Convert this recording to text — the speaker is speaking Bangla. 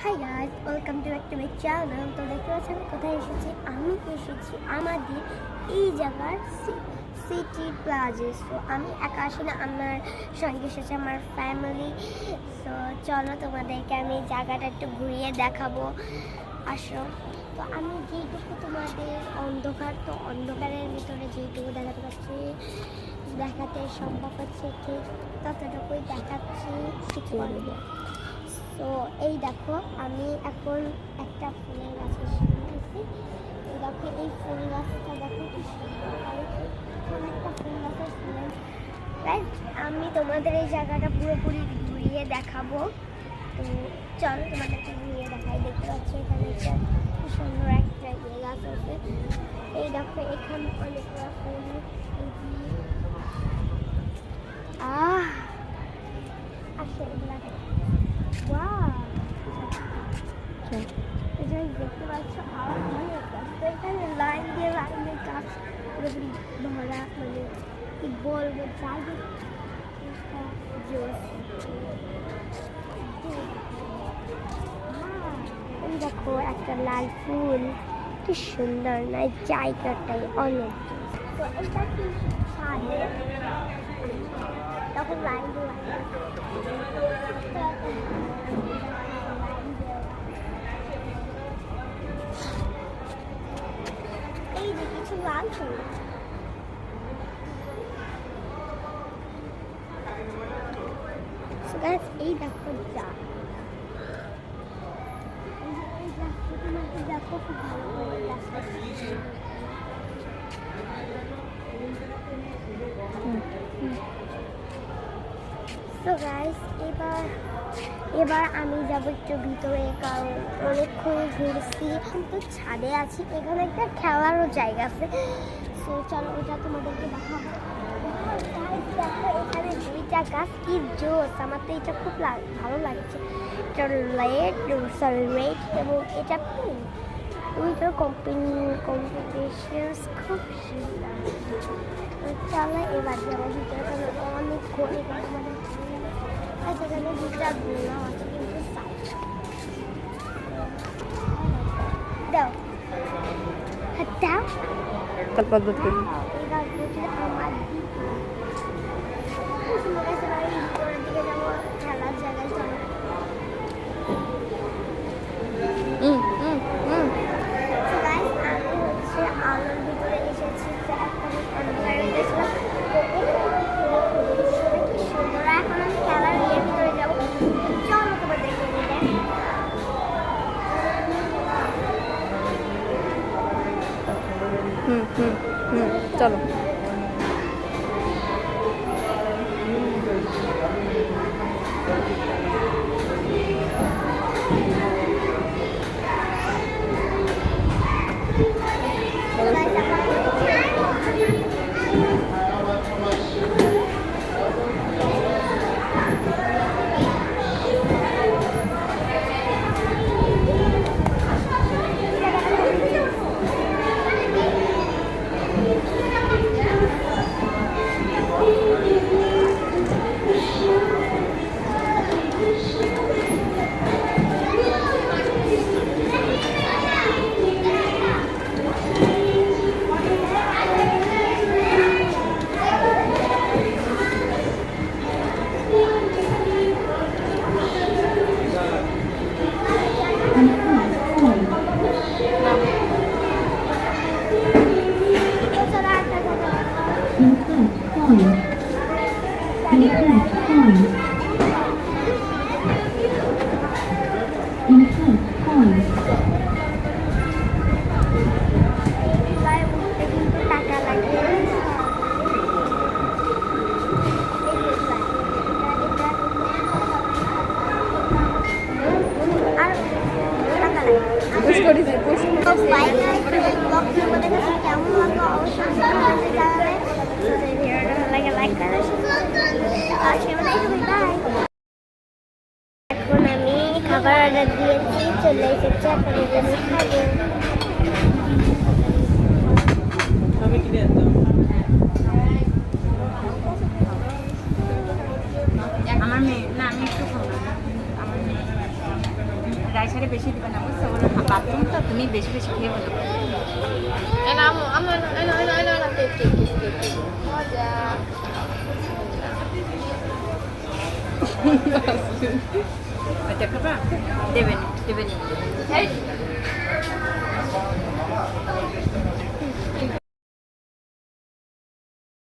Hi guys, welcome to back to my channel. তো দেখতে পাচ্ছেন আমি কোথায় এসেছি। আমি এসেছি আমাদের এই জায়গার সিটি প্লাজে। সো আমি একা আসি না, আমার সঙ্গে এসেছে আমার ফ্যামিলি। সো চলো তোমাদেরকে আমি জায়গাটা একটু ঘুরিয়ে দেখাবো, আসো। তো আমি যেইটুকু তোমাদের অন্ধকারের ভিতরে যেইটুকু দেখাতে পারছি, দেখাতে সম্ভব হচ্ছে ঠিক ততটুকুই দেখাচ্ছি, কিছু বলবো। তো এই দেখো, আমি এখন একটা ফুলের গাছের সামনে আছি। এই দেখো, এই ফুল গাছটা দেখো কি সুন্দর, একটা ফুল গাছের ফুল। আমি তোমাদের এই জায়গাটা পুরোপুরি ঘুরিয়ে দেখাবো। তো চলো তোমাদেরকে ঘুরিয়ে দেখাই। দেখতে পাচ্ছি এখানে একটা খুব সুন্দর একটা গাছ আছে। এই দেখো, এখানে অনেকগুলো ফুল। আসে দেখতে পাচ্ছ অনেক গাছ। তো এখানে লাইন দিয়ে গাছ পুরোপুরি ভরা, মানে কি বলবো, এই দেখো একটা লাল ফুল, কি সুন্দর না, জায়গাটাই অনেক। তো এটা কি ছাদে, তখন লাইন দিয়ে এই যে কিছু লাল ফুল। এই দেখো যা, দেখো খুব ভালো করে গাছটা। তো গাইস, এবার আমি যাবো একটু ভিতরে, কারণ অনেকক্ষণ ঘুরছি। এখন তো ছাদে আছি, এখানে একটা খেলারও জায়গা আছে। তো চলো ওটা তোমাদেরকে দেখাবো। দেখো এখানে দুইটা গাছ, কি জোস, আমার তো এটা খুব ভালো লাগছে। এটা রেড এবং এটা পিঙ্ক। দুইটার কম্পিটিশন খুব সুন্দর। চলো এবার যাবো ভিতরে, অনেক ঘুরে আমাদের সেখানে দুটা গোলা আছে, কিন্তু দাও দাও আমার দিকে যাবো, খেলার জায়গায় চলো। আমি হচ্ছে আলোর ভিতরে এসেছি, কি সুন্দর। এখন আমি খেলার ভিতরে যাবো, চলো তোমার দেখে নিতে। চলো। এখন আমি খাবার অর্ডার দিয়েছি, চলে এসেছে, এখন আমি খাবো। আমার মেয়ে না, আমি একটু খাবো। আমার মেয়ে আয়সারে বেশি দিবে না বুঝছো, ওর বাথরুম তো তুমি বেশি বেশি খেয়ে বলো। ওইটা খাবা? দেবেন দেবেন।